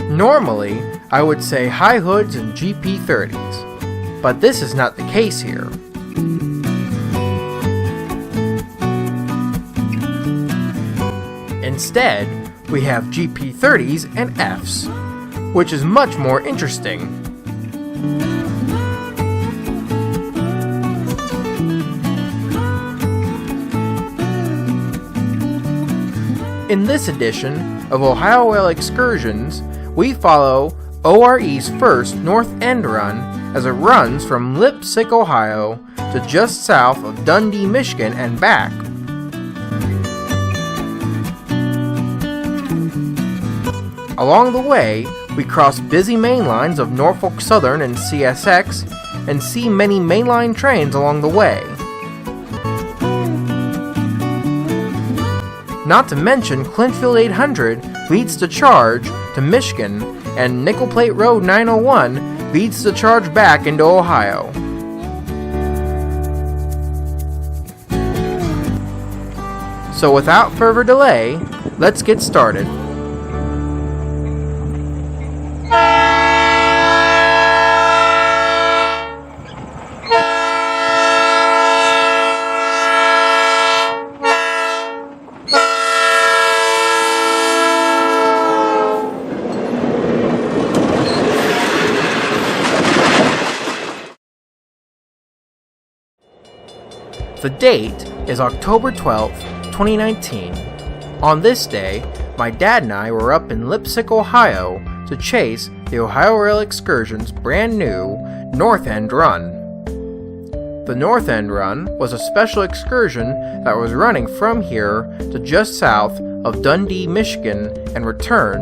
Normally, I would say high hoods and GP30s, but this is not the case here. Instead, we have GP30s and Fs, which is much more interesting. In this edition of Ohio Rail Excursions, we follow ORE's first north end run as it runs from Leipsic, Ohio to just south of Dundee, Michigan and back. Along the way, we cross busy main lines of Norfolk Southern and CSX and see many mainline trains along the way. Not to mention Clinchfield 800 leads the charge to Michigan and Nickel Plate Road 901 leads the charge back into Ohio. So without further delay, let's get started. The date is October 12th, 2019. On this day, my dad and I were up in Leipsic, Ohio to chase the Ohio Rail Excursions' brand new North End Run. The North End Run was a special excursion that was running from here to just south of Dundee, Michigan and return.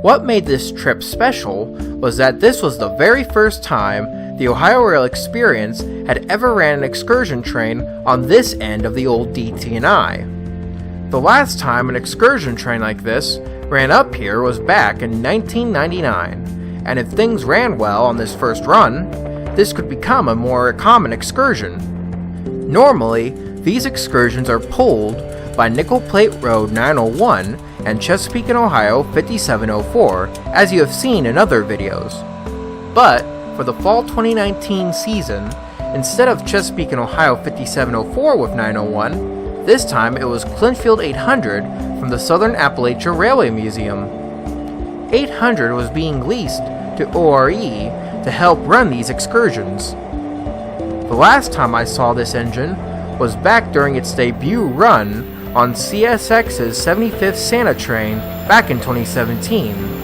What made this trip special was that this was the very first time the Ohio Rail Experience had ever ran an excursion train on this end of the old DT&I. The last time an excursion train like this ran up here was back in 1999, and if things ran well on this first run, this could become a more common excursion. Normally, these excursions are pulled by Nickel Plate Road 901 and Chesapeake and Ohio 5704, as you have seen in other videos. But for the fall 2019 season, instead of Chesapeake and Ohio 5704 with 901, this time it was Clinchfield 800 from the Southern Appalachia Railway Museum. 800 was being leased to ORE to help run these excursions. The last time I saw this engine was back during its debut run on CSX's 75th Santa Train back in 2017.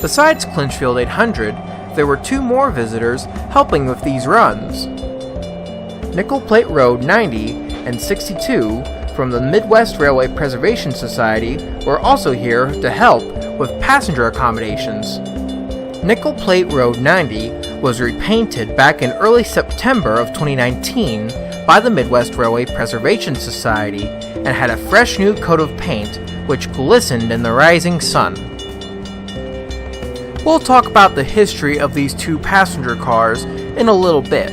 Besides Clinchfield 800, there were two more visitors helping with these runs. Nickel Plate Road 90 and 62 from the Midwest Railway Preservation Society were also here to help with passenger accommodations. Nickel Plate Road 90 was repainted back in early September of 2019 by the Midwest Railway Preservation Society and had a fresh new coat of paint which glistened in the rising sun. We'll talk about the history of these two passenger cars in a little bit.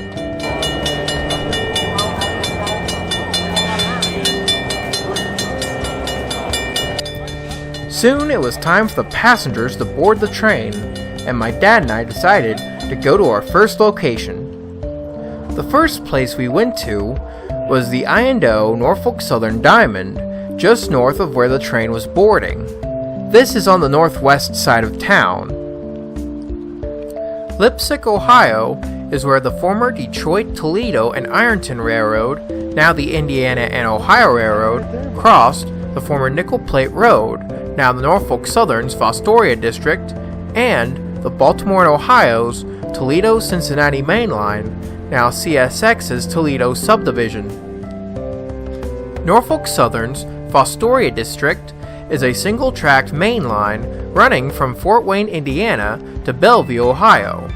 Soon it was time for the passengers to board the train, and my dad and I decided to go to our first location. The first place we went to was the I&O Norfolk Southern Diamond, just north of where the train was boarding. This is on the northwest side of town. Leipsic, Ohio is where the former Detroit, Toledo, and Ironton Railroad, now the Indiana and Ohio Railroad, crossed the former Nickel Plate Road, now the Norfolk Southern's Fostoria District, and the Baltimore and Ohio's Toledo-Cincinnati Mainline, now CSX's Toledo Subdivision. Norfolk Southern's Fostoria District is a single-tracked main line running from Fort Wayne, Indiana to Bellevue, Ohio.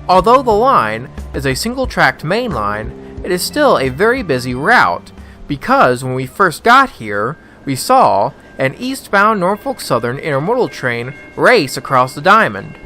Although the line is a single-tracked main line, it is still a very busy route because when we first got here, we saw an eastbound Norfolk Southern intermodal train race across the diamond.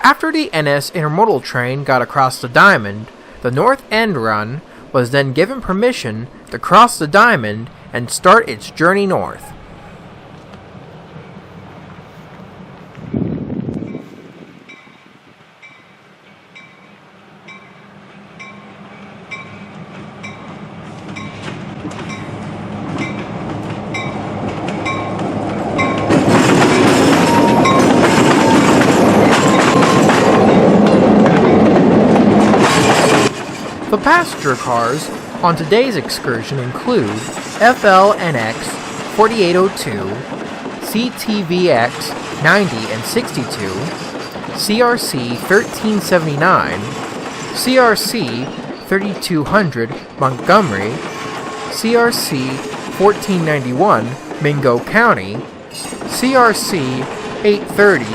After the NS intermodal train got across the diamond, the North End run was then given permission to cross the diamond and start its journey north. The passenger cars on today's excursion include FLNX 4802, CTVX 90 and 62, CRC 1379, CRC 3200 Montgomery, CRC 1491 Mingo County, CRC 830,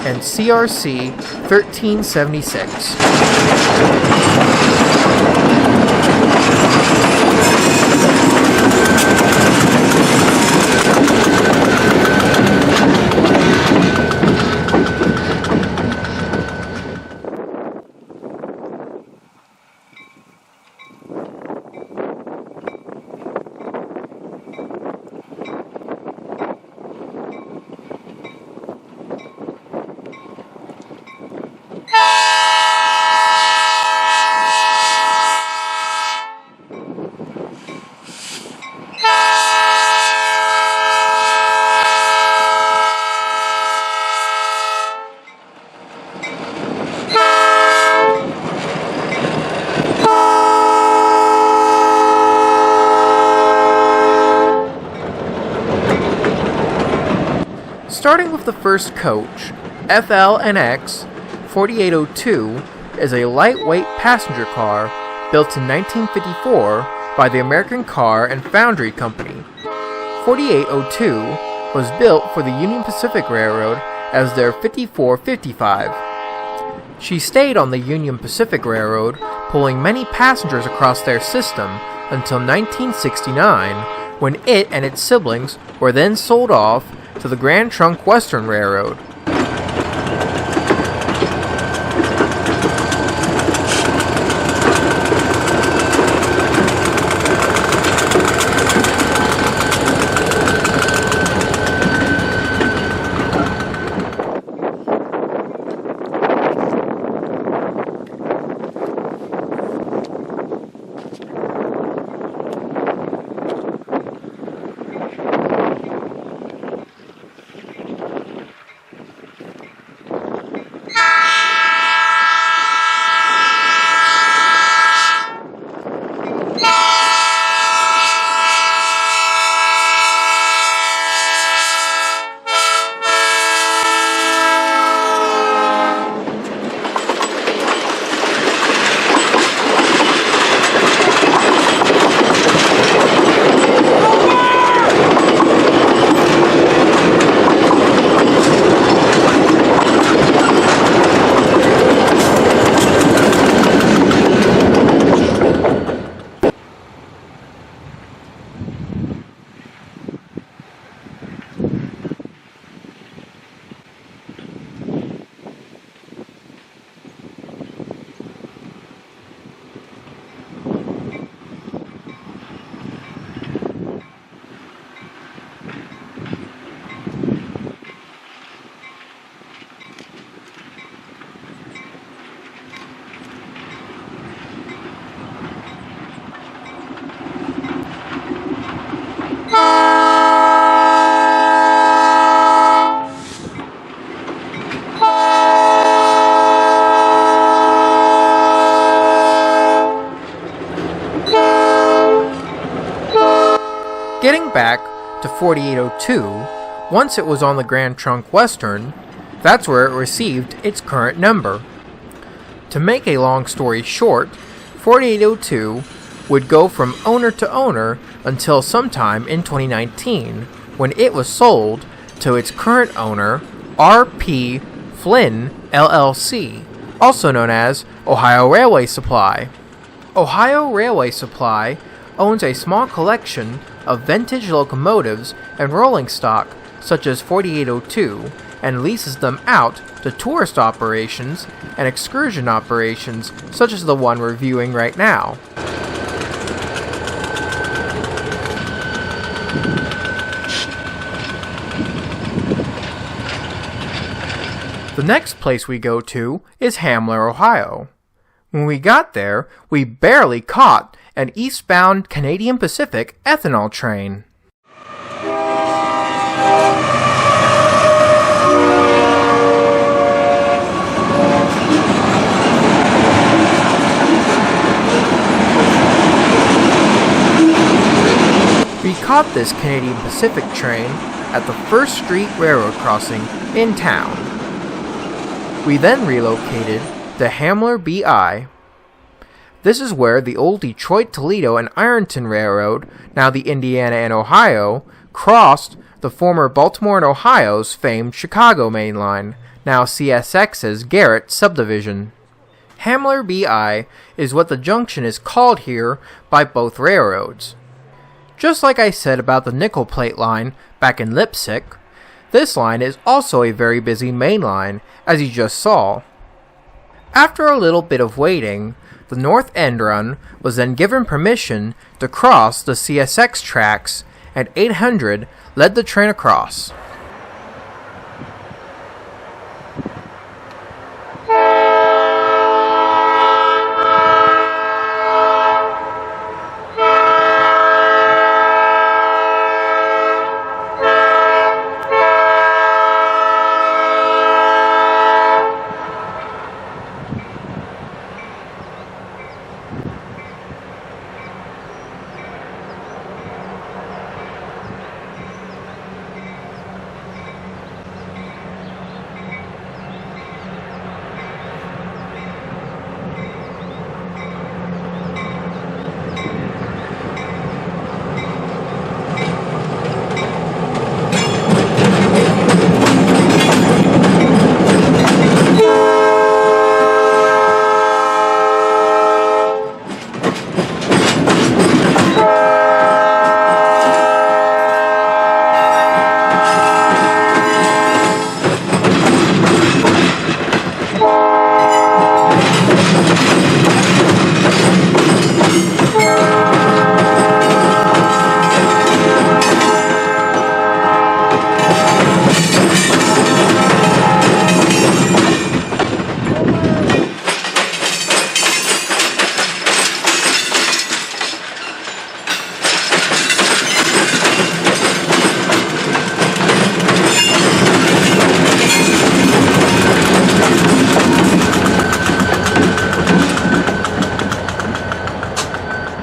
and CRC 1376. Starting with the first coach, FLNX 4802 is a lightweight passenger car built in 1954 by the American Car and Foundry Company. 4802 was built for the Union Pacific Railroad as their 5455. She stayed on the Union Pacific Railroad, pulling many passengers across their system until 1969, when it and its siblings were then sold off to the Grand Trunk Western Railroad. Getting back to 4802, once it was on the Grand Trunk Western, that's where it received its current number. To make a long story short, 4802 would go from owner to owner until sometime in 2019, when it was sold to its current owner, R.P. Flynn LLC, also known as Ohio Railway Supply. Ohio Railway Supply owns a small collection of vintage locomotives and rolling stock such as 4802 and leases them out to tourist operations and excursion operations such as the one we're viewing right now. The next place we go to is Hamler, Ohio. When we got there, we barely caught an eastbound Canadian Pacific ethanol train. We caught this Canadian Pacific train at the First Street Railroad crossing in town. We then relocated to Hamler BI. This is where the old Detroit, Toledo, and Ironton Railroad, now the Indiana and Ohio, crossed the former Baltimore and Ohio's famed Chicago mainline, now CSX's Garrett subdivision. Hamler BI is what the junction is called here by both railroads. Just like I said about the nickel plate line back in Leipsic, this line is also a very busy main line, as you just saw. After a little bit of waiting, the North End Run was then given permission to cross the CSX tracks, and 800 led the train across.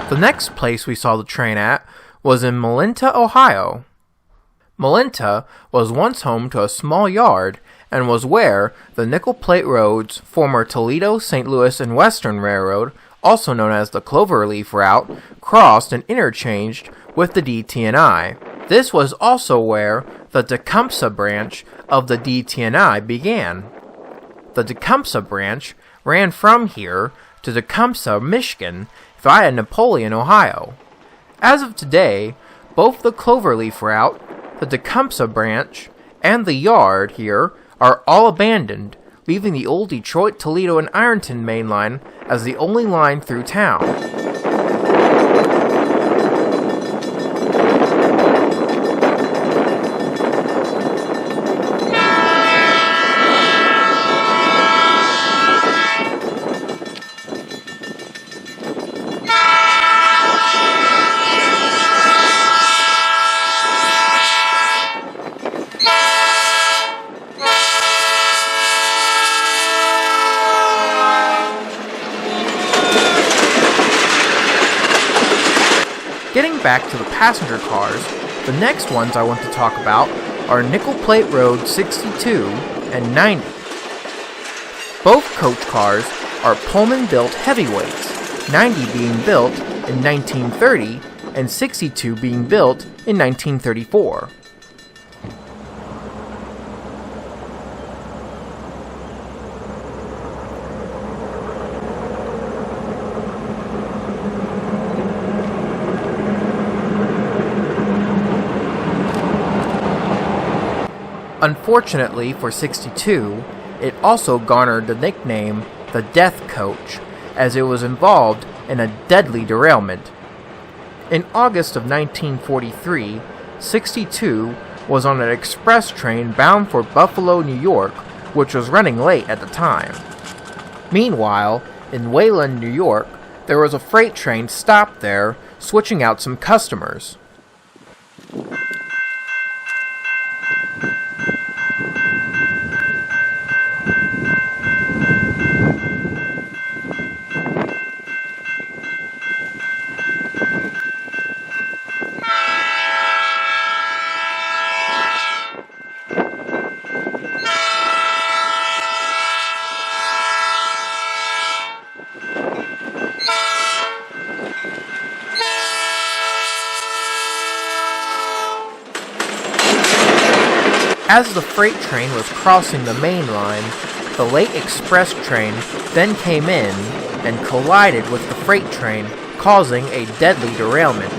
The next place we saw the train at was in Malinta, Ohio. Malinta was once home to a small yard and was where the Nickel Plate Road's former Toledo, St. Louis, and Western Railroad, also known as the Cloverleaf Route, crossed and interchanged with the DT&I. This was also where the Tecumseh branch of the DT&I began. The Tecumseh branch ran from here to Tecumseh, Michigan, via Napoleon, Ohio. As of today, both the Cloverleaf Route, the Tecumseh branch, and the yard here are all abandoned, leaving the old Detroit, Toledo, and Ironton main line as the only line through town. Getting back to the passenger cars, The next ones I want to talk about are Nickel Plate Road 62 and 90. Both coach cars are Pullman-built heavyweights, 90 being built in 1930 and 62 being built in 1934. Unfortunately for 62, it also garnered the nickname the Death Coach, as it was involved in a deadly derailment. In August of 1943, 62 was on an express train bound for Buffalo, New York, which was running late at the time. Meanwhile, in Wayland, New York, there was a freight train stopped there, switching out some customers. As the freight train was crossing the main line, the late express train then came in and collided with the freight train, causing a deadly derailment.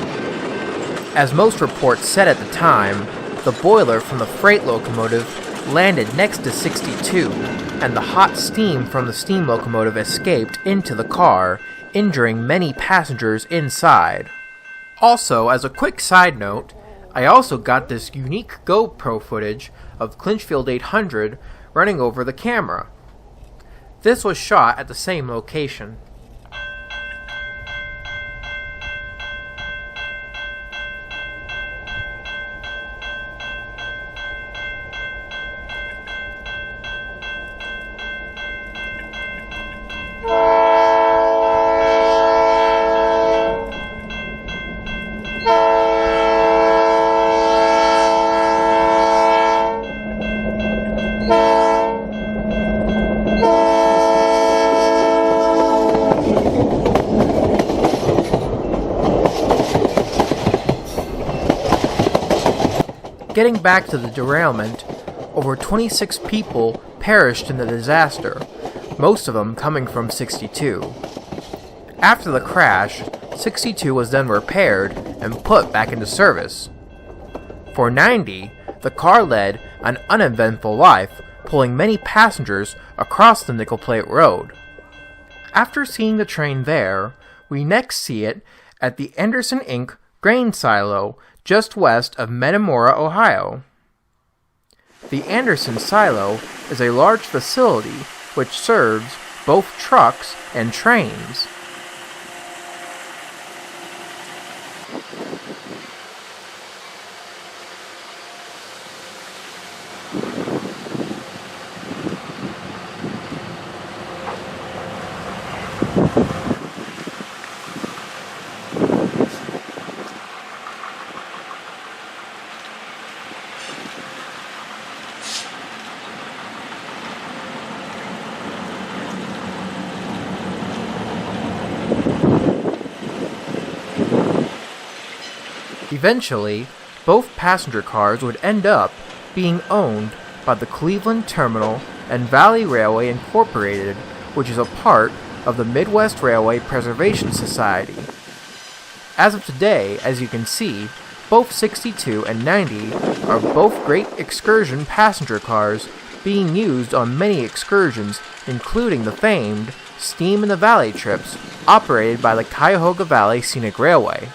As most reports said at the time, the boiler from the freight locomotive landed next to 62, and the hot steam from the steam locomotive escaped into the car, injuring many passengers inside. Also, as a quick side note, I also got this unique GoPro footage of Clinchfield 800 running over the camera. This was shot at the same location. Getting back to the derailment, over 26 people perished in the disaster, most of them coming from 62. After the crash, 62 was then repaired and put back into service. For 90, the car led an uneventful life, pulling many passengers across the Nickel Plate Road. After seeing the train there, we next see it at the Anderson Inc. grain silo just west of Metamora, Ohio. The Anderson silo is a large facility which serves both trucks and trains. Eventually, both passenger cars would end up being owned by the Cleveland Terminal and Valley Railway Incorporated, which is a part of the Midwest Railway Preservation Society. As of today, as you can see, both 62 and 90 are both great excursion passenger cars being used on many excursions, including the famed Steam in the Valley trips operated by the Cuyahoga Valley Scenic Railway.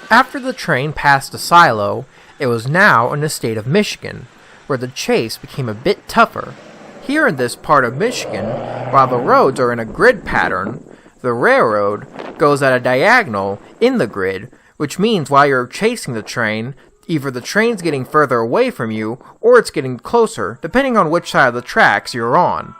After the train passed the silo, it was now in the state of Michigan, where the chase became a bit tougher. Here in this part of Michigan, while the roads are in a grid pattern, the railroad goes at a diagonal in the grid, which means while you're chasing the train, either the train's getting further away from you, or it's getting closer, depending on which side of the tracks you're on.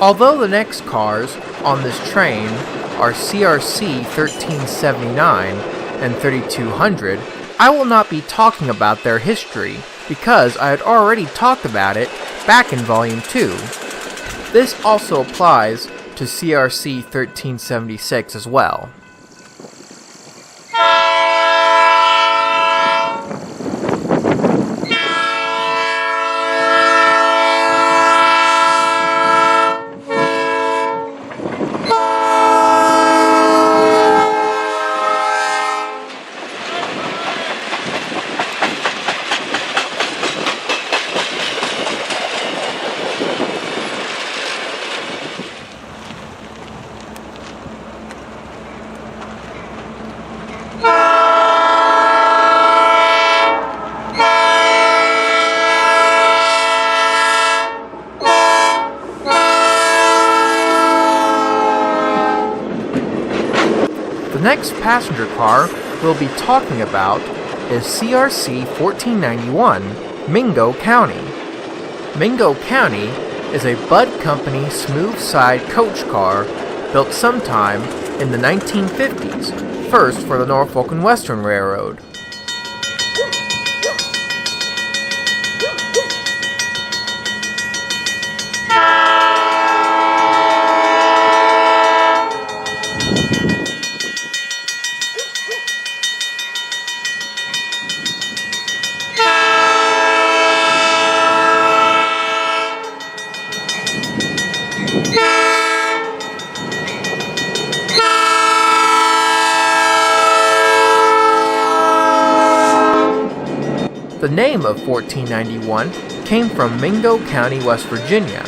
Although the next cars on this train are CRC 1379 and 3200, I will not be talking about their history because I had already talked about it back in Volume 2. This also applies to CRC 1376 as well. The next passenger car we'll be talking about is CRC 1491, Mingo County. Mingo County is a Budd Company smooth side coach car built sometime in the 1950s, first for the Norfolk and Western Railroad. The name of 1491 came from Mingo County, West Virginia.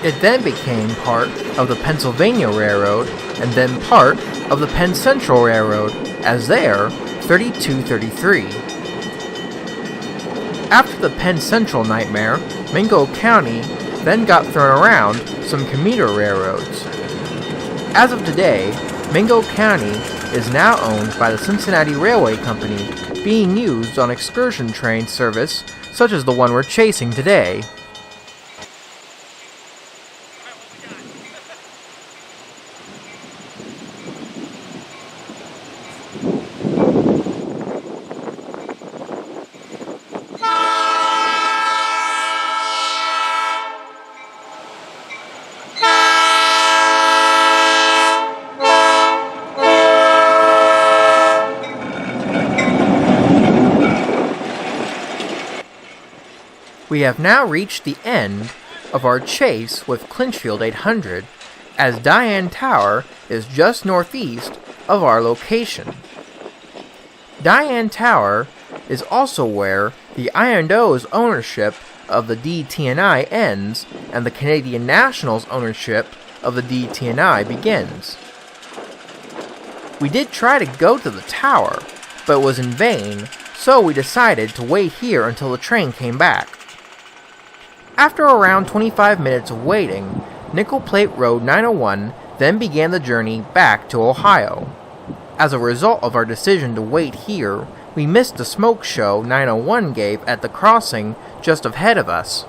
It then became part of the Pennsylvania Railroad and then part of the Penn Central Railroad as their 3233. After the Penn Central nightmare, Mingo County then got thrown around some commuter railroads. As of today, Mingo County is now owned by the Cincinnati Railway Company, being used on excursion train service such as the one we're chasing today. We have now reached the end of our chase with Clinchfield 800, as Diane Tower is just northeast of our location. Diane Tower is also where the I&O's ownership of the DT&I ends and the Canadian National's ownership of the DT&I begins. We did try to go to the tower, but it was in vain, so we decided to wait here until the train came back. After around 25 minutes of waiting, Nickel Plate Road 901 then began the journey back to Ohio. As a result of our decision to wait here, we missed the smoke show 901 gave at the crossing just ahead of us.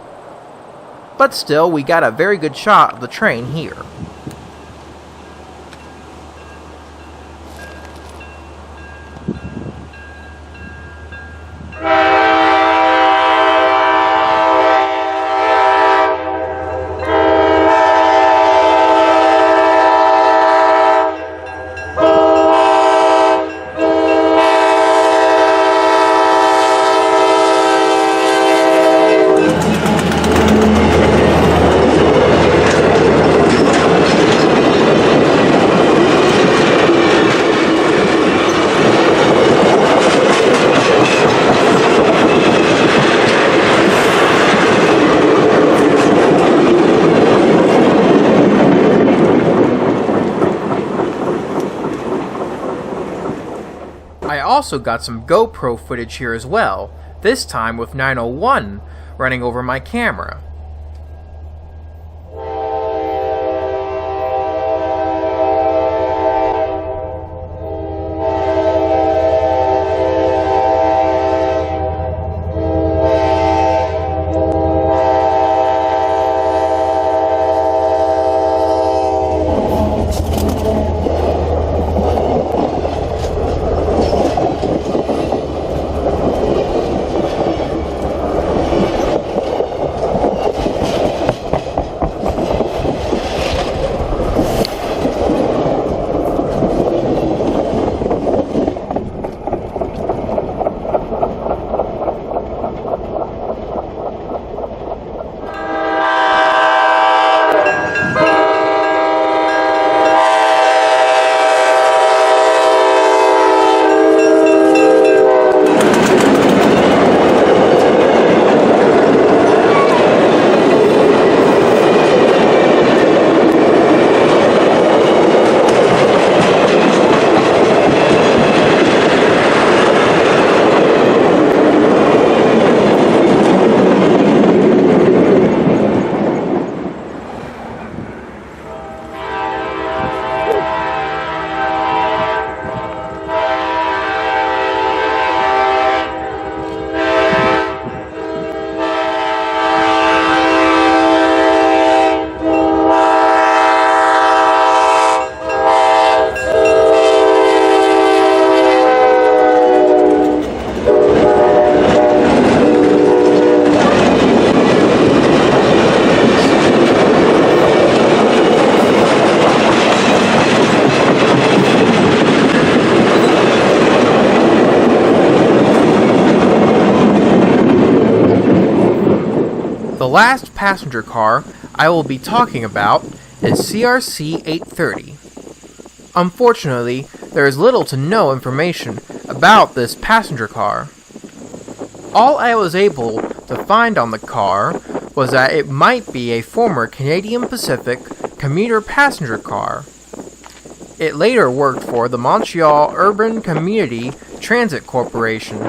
But still, we got a very good shot of the train here. I also got some GoPro footage here as well, this time with 901 running over my camera. last passenger car I will be talking about is CRC 830. Unfortunately, there is little to no information about this passenger car. All I was able to find on the car was that it might be a former Canadian Pacific commuter passenger car. It later worked for the Montreal Urban Community Transit Corporation.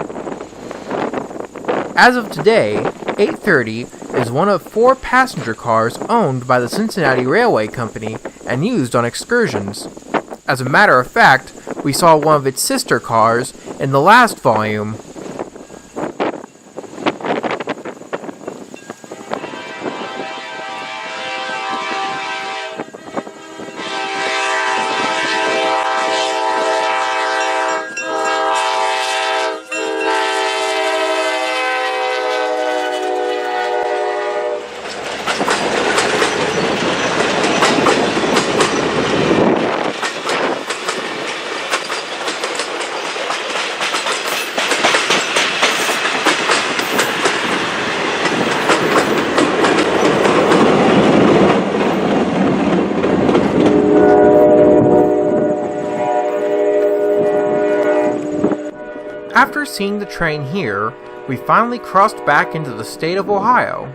As of today, 830 is one of 4 passenger cars owned by the Cincinnati Railway Company and used on excursions. As a matter of fact, we saw one of its sister cars in the last volume. After seeing the train here, we finally crossed back into the state of Ohio.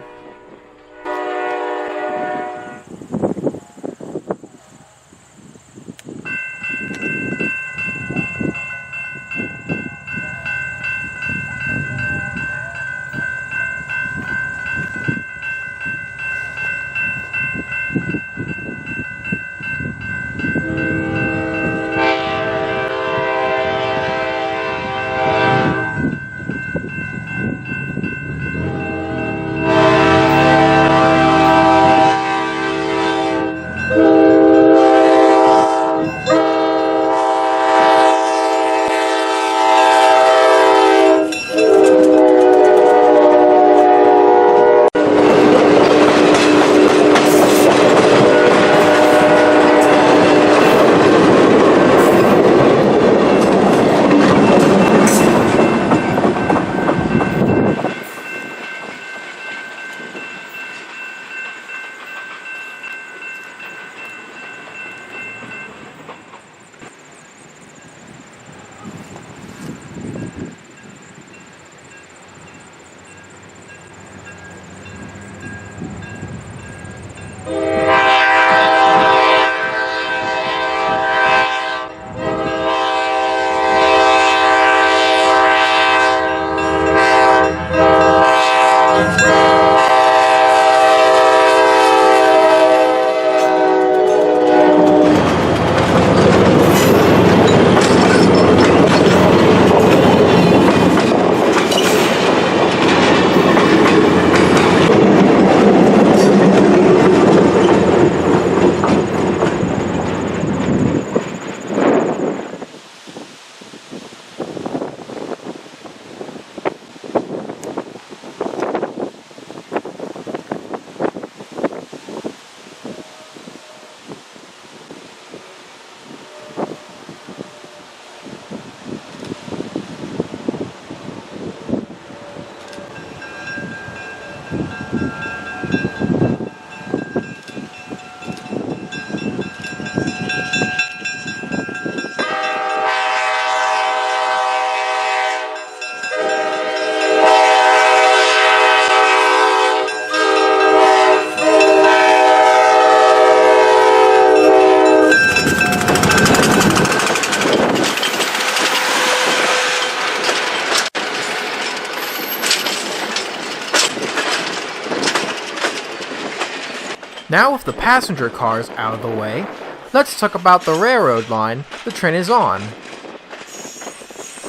Now with the passenger cars out of the way, let's talk about the railroad line the train is on.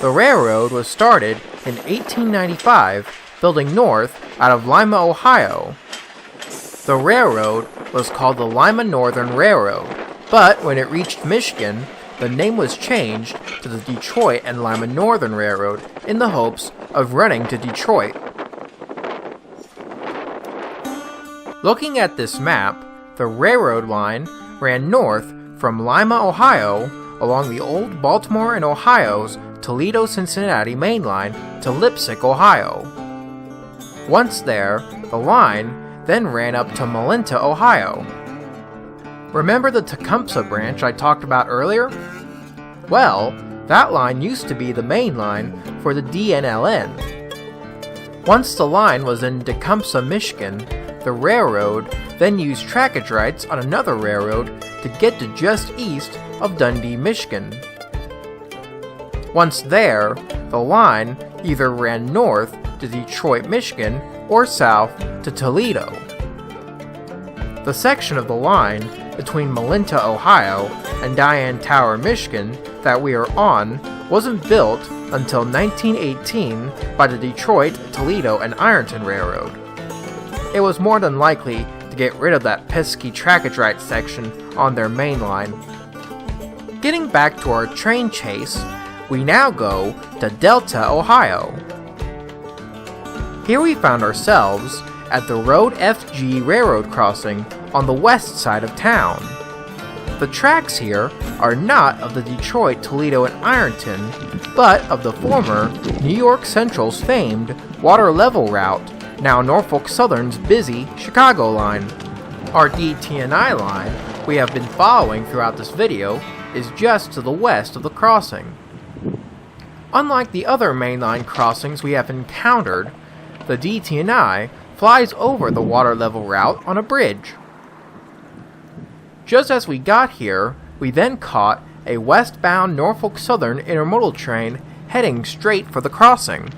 The railroad was started in 1895, building north out of Lima, Ohio. The railroad was called the Lima Northern Railroad, but when it reached Michigan, the name was changed to the Detroit and Lima Northern Railroad in the hopes of running to Detroit. Looking at this map, the railroad line ran north from Lima, Ohio, along the old Baltimore and Ohio's Toledo-Cincinnati main line to Leipsic, Ohio. Once there, the line then ran up to Malinta, Ohio. Remember the Tecumseh branch I talked about earlier? Well, that line used to be the main line for the DNLN. Once the line was in Tecumseh, Michigan, the railroad then used trackage rights on another railroad to get to just east of Dundee, Michigan. Once there, the line either ran north to Detroit, Michigan, or south to Toledo. The section of the line between Malinta, Ohio, and Diane Tower, Michigan that we are on wasn't built until 1918 by the Detroit, Toledo, and Ironton Railroad. It was more than likely to get rid of that pesky trackage rights section on their main line. Getting back to our train chase, we now go to Delta, Ohio. Here we found ourselves at the Road FG Railroad crossing on the west side of town. The tracks here are not of the Detroit, Toledo, and Ironton, but of the former New York Central's famed water level route, now Norfolk Southern's busy Chicago line. Our DT&I line we have been following throughout this video is just to the west of the crossing. Unlike the other mainline crossings we have encountered, the DT&I flies over the water level route on a bridge. Just as we got here, we then caught a westbound Norfolk Southern intermodal train heading straight for the crossing.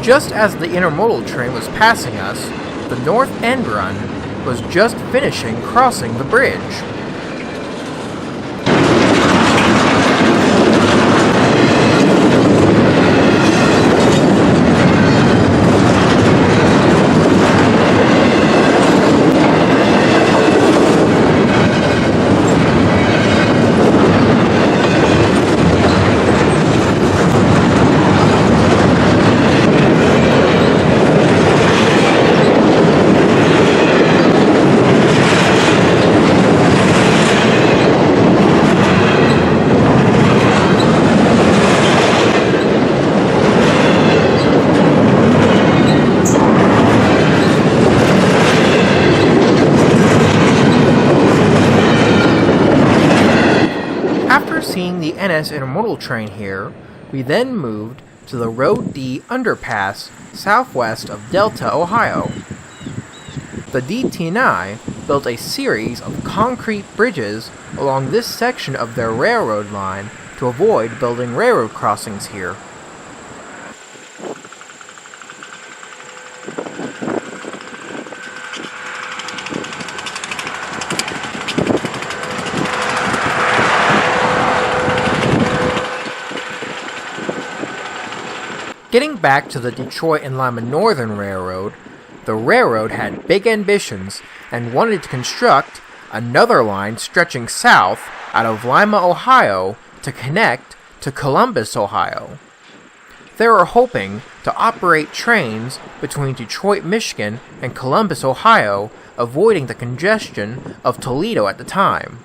Just as the intermodal train was passing us, the North End Run was just finishing crossing the bridge. Seeing the NS intermodal train here, we then moved to the Road D underpass southwest of Delta, Ohio. The DT&I built a series of concrete bridges along this section of their railroad line to avoid building railroad crossings here. Getting back to the Detroit and Lima Northern Railroad, the railroad had big ambitions and wanted to construct another line stretching south out of Lima, Ohio to connect to Columbus, Ohio. They were hoping to operate trains between Detroit, Michigan and Columbus, Ohio, avoiding the congestion of Toledo at the time.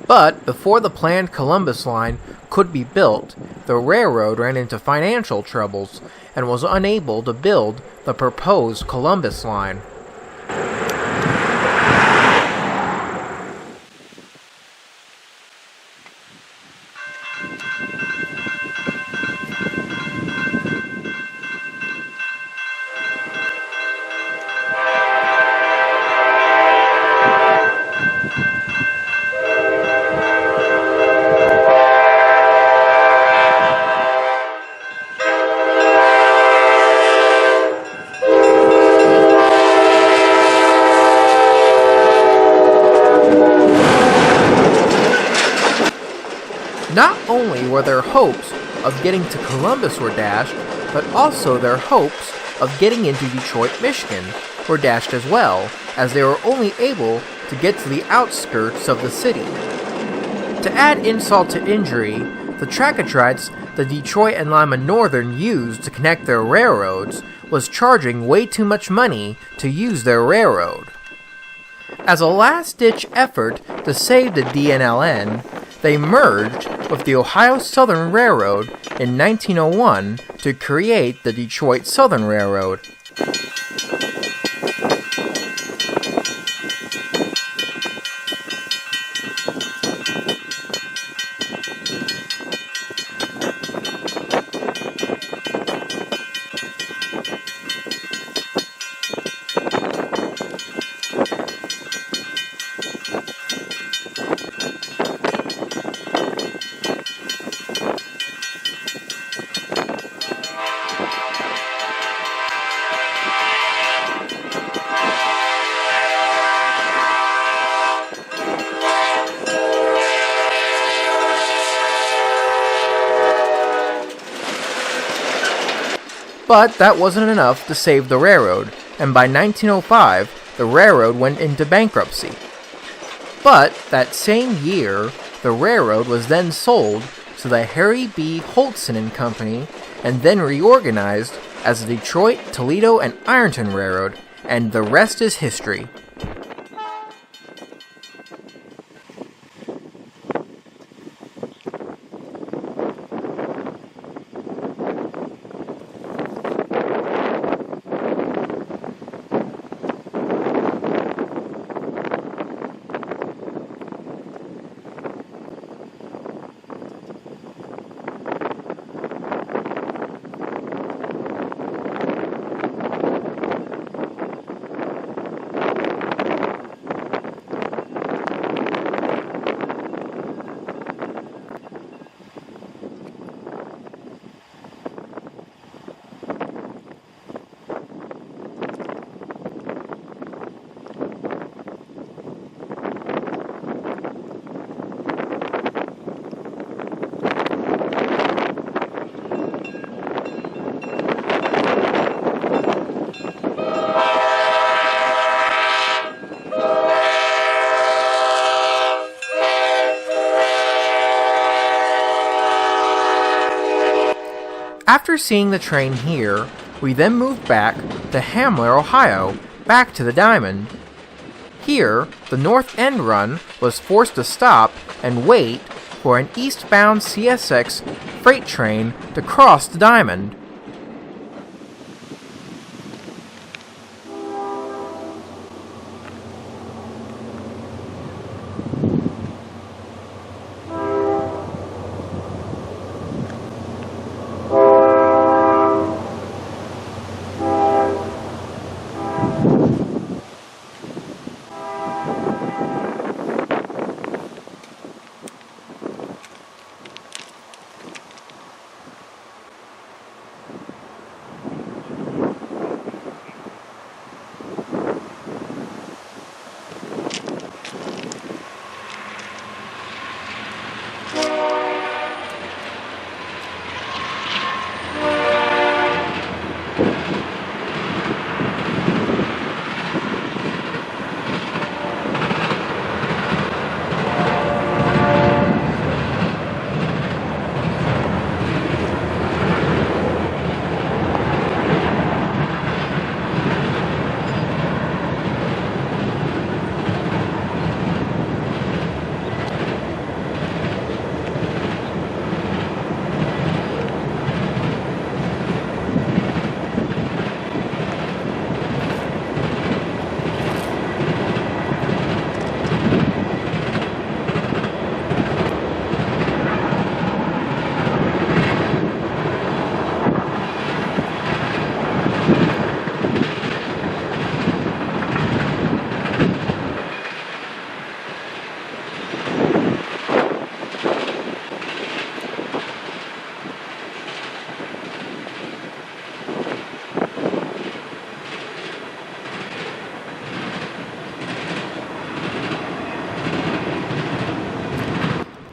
But before the planned Columbus line could be built, the railroad ran into financial troubles and was unable to build the proposed Columbus line. Not only were their hopes of getting to Columbus were dashed, but also their hopes of getting into Detroit, Michigan were dashed as well, as they were only able to get to the outskirts of the city. To add insult to injury, the trackatrites the Detroit and Lima Northern used to connect their railroads was charging way too much money to use their railroad. As a last-ditch effort to save the DNLN, they merged with the Ohio Southern Railroad in 1901 to create the Detroit Southern Railroad. But that wasn't enough to save the railroad, and by 1905, the railroad went into bankruptcy. But that same year, the railroad was then sold to the Harry B. Holtzin and Company, and then reorganized as the Detroit, Toledo, and Ironton Railroad, and the rest is history. After seeing the train here, we then moved back to Hamler, Ohio, back to the Diamond. Here, the North End run was forced to stop and wait for an eastbound CSX freight train to cross the Diamond.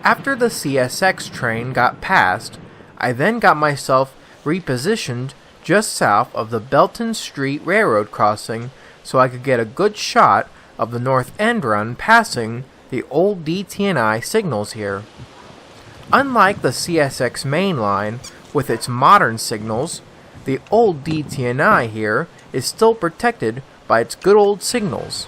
After the CSX train got passed, I then got myself repositioned just south of the Belton Street Railroad crossing so I could get a good shot of the North End Run passing the old DT&I signals here. Unlike the CSX mainline with its modern signals, the old DT&I here is still protected by its good old signals.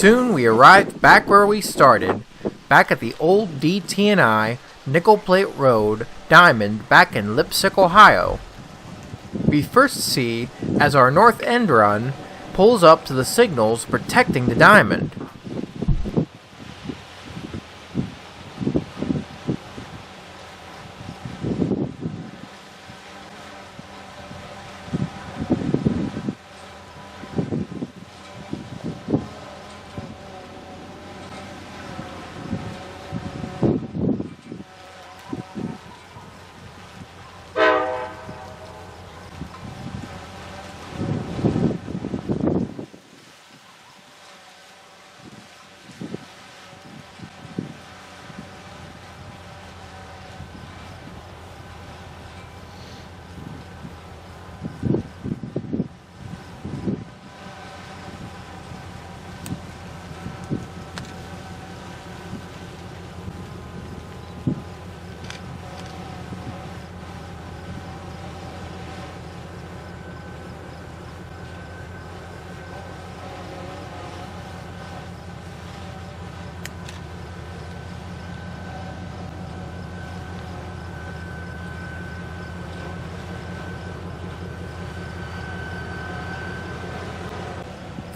Soon we arrived back where we started, back at the old DT&I Nickel Plate Road Diamond back in Leipsic, Ohio. We first see as our north end run pulls up to the signals protecting the diamond.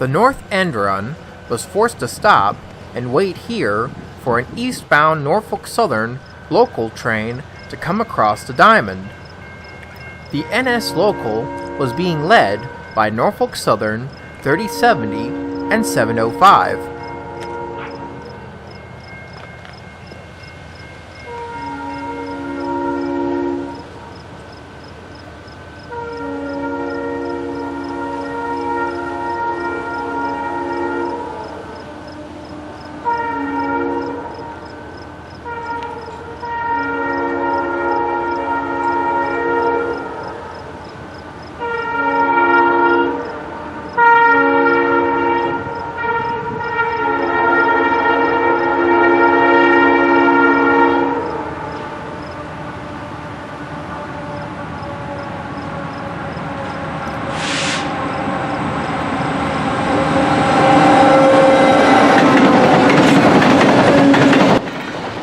The north end run was forced to stop and wait here for an eastbound Norfolk Southern local train to come across the diamond. The NS local was being led by Norfolk Southern 3070 and 705.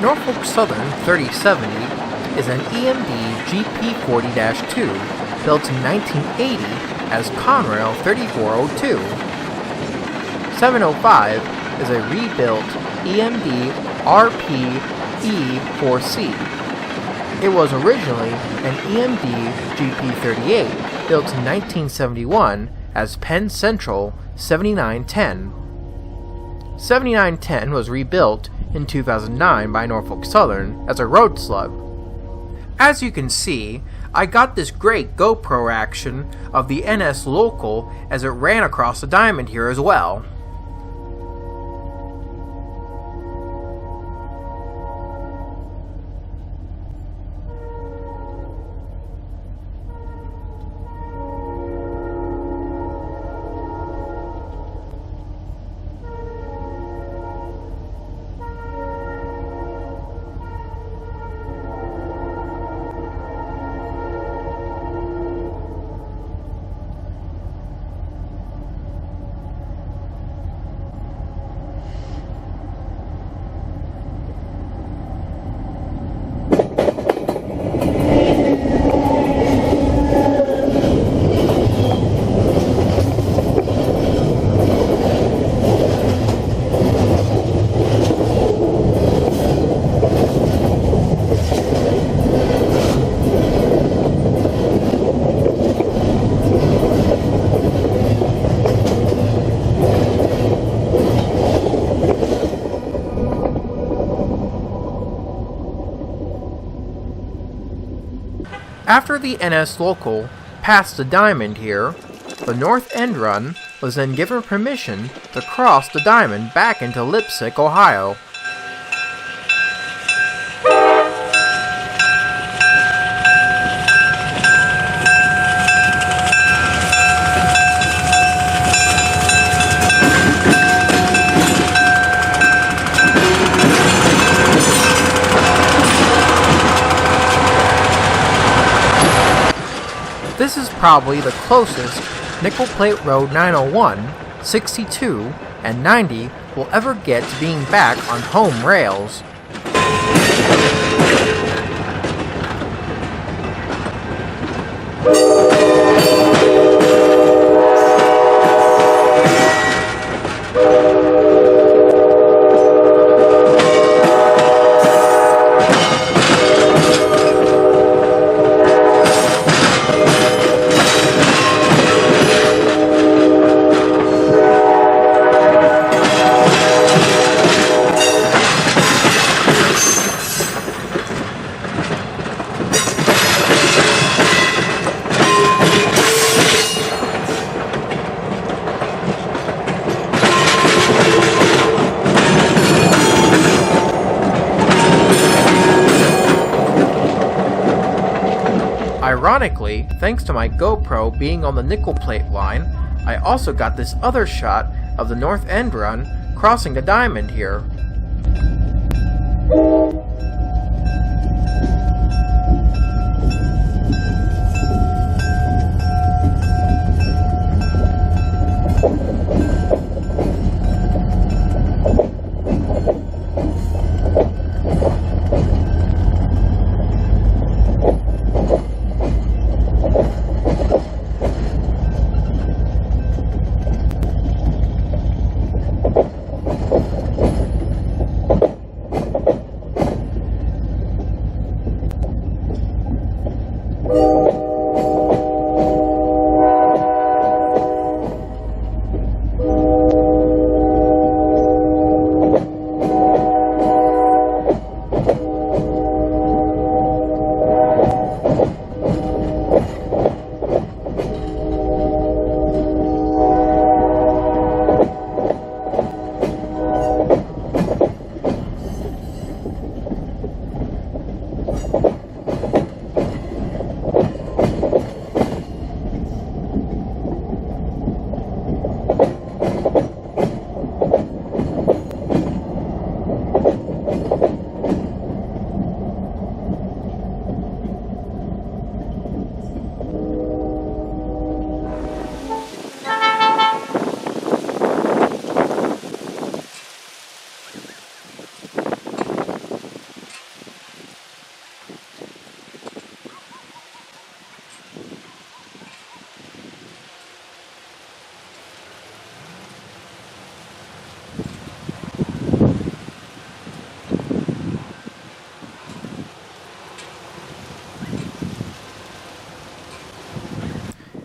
Norfolk Southern 3070 is an EMD GP40-2 built in 1980 as Conrail 3402. 705 is a rebuilt EMD RP-E4C. It was originally an EMD GP38 built in 1971 as Penn Central 7910. 7910 was rebuilt in 2009 by Norfolk Southern as a road slug. As you can see, I got this great GoPro action of the NS local as it ran across the diamond here as well. After the NS local passed the diamond here, the north end run was then given permission to cross the diamond back into Leipsic, Ohio. This is probably the closest Nickel Plate Road 901, 62, and 90 we'll ever get to being back on home rails. Ironically, thanks to my GoPro being on the nickel plate line, I also got this other shot of the North End run crossing the diamond here.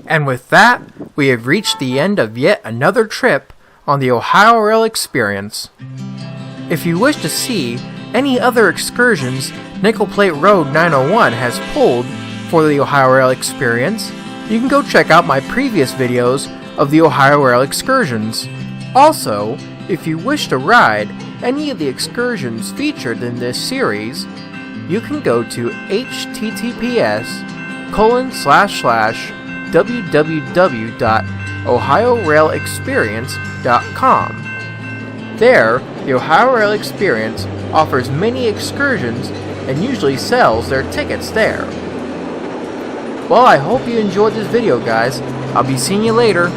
And with that, we have reached the end of yet another trip on the Ohio Rail Experience. If you wish to see any other excursions Nickel Plate Road 901 has pulled for the Ohio Rail Experience, you can go check out my previous videos of the Ohio Rail Excursions. Also, if you wish to ride any of the excursions featured in this series, you can go to https://www.ohiorailexperience.com. There, the Ohio Rail Experience offers many excursions and usually sells their tickets there. Well, I hope you enjoyed this video, guys. I'll be seeing you later.